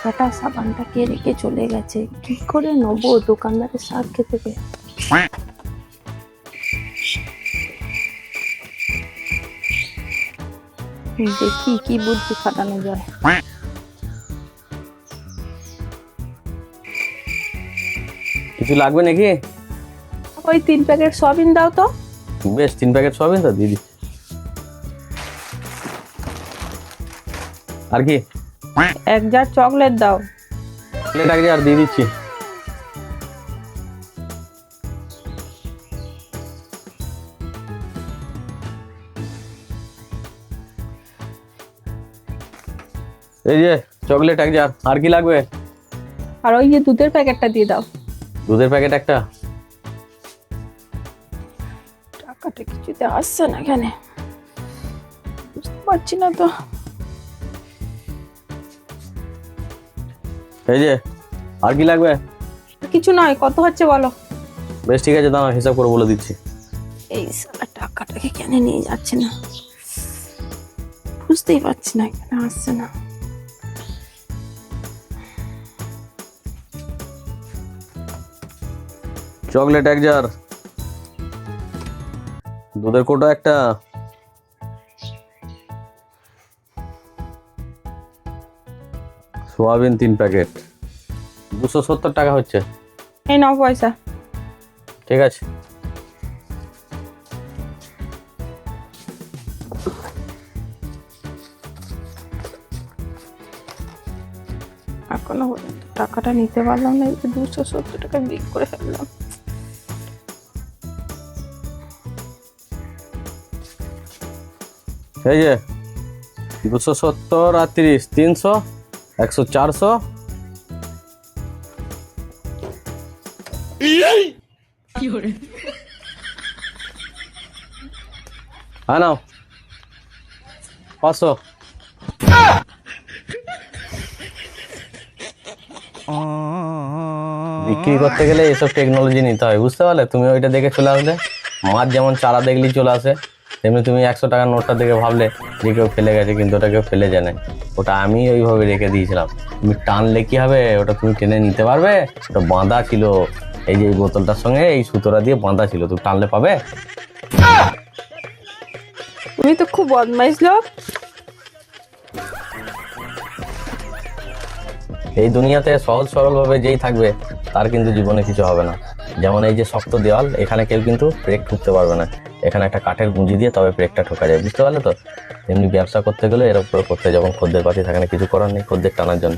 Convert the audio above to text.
টাকাটা সাবানটা কে রেখে চলে গেছে, কি করে নেবো দোকানদারের শাক খেতে গিয়ে। দেখি কি বুদ্ধি খাটানো যায়। কিছু লাগবে নাকি? ওই 3 প্যাকেট সয়াবিন দাও তো। বেশ, 3 প্যাকেট সয়াবিন তো দিদি। আর কি? 1 জার চকলেট দাও। প্লেট আগে আর দিয়ে দিচ্ছি। এই যে চকলেট 1 জার। আর কি লাগবে? আর ওই যে দুধের প্যাকেটটা দিয়ে দাও। দুধের প্যাকেট একটা। টাকাটা কিছুতে আসছে না, কেন বুঝতে পারছি না তো। এই যে আর কি লাগবে? কিছু নয়, কত হচ্ছে বলো। বেশ ঠিক আছে, দাঁড়াও হিসাব করে বলে দিচ্ছি। এই সালা টাকাটাকে কেন নিয়ে যাচ্ছে না, বুঝতেই পারছি না কেন আসছে না। চকলেট 1 জার, দুধের কোটা একটা, সোয়াবিন 3 প্যাকেট, 270 টাকা হচ্ছে। এই নাও পয়সা। ঠিক আছে। এখনো পর্যন্ত টাকাটা নিতে পারলাম না, 270 টাকা বিল করে ফেললাম। এই যে 270 আর 30, 300, 100, 400। হ্যাঁ নাও 500। বিক্রি করতে গেলে এসব টেকনোলজি নিতে হয়, বুঝতে পারলে? তুমি ওইটা দেখে চলে আসলে, মাছ যেমন চারা দেখলেই চলে আসে, তেমনি তুমি 100 টাকার নোটটা দেখে ভাবলে যে কেউ ফেলে গেছে, কিন্তু ওটা কেউ ফেলে যায় না। ওটা আমি ওইভাবে রেখে দিয়েছিলাম। তুমি টানলে কি হবে, ওটা তুমি টেনে নিতে পারবে? ওটা বাঁধা ছিল, এই যে এই বোতলটার সঙ্গে এই সুতোটা দিয়ে বাঁধা ছিল, তুমি টানলে পাবে? তুমি তো খুব বদমাইশ লোক। এই দুনিয়াতে সহজ সরল ভাবে যেই থাকবে তার কিন্তু জীবনে কিছু হবে না। যেমন এই যে শক্ত দেওয়াল, এখানে কেউ কিন্তু ব্রেক ঠুকতে পারবে না, এখানে একটা কাঠের গুঁজি দিয়ে তবে ব্রেকটা ঠোকা যায়, বুঝতে পারলে তো? তেমনি ব্যবসা করতে গেলে এর উপরে করতে, যখন খদ্দের পাতি থাকে না, কিছু করার নেই, খদ্দের টানার জন্য।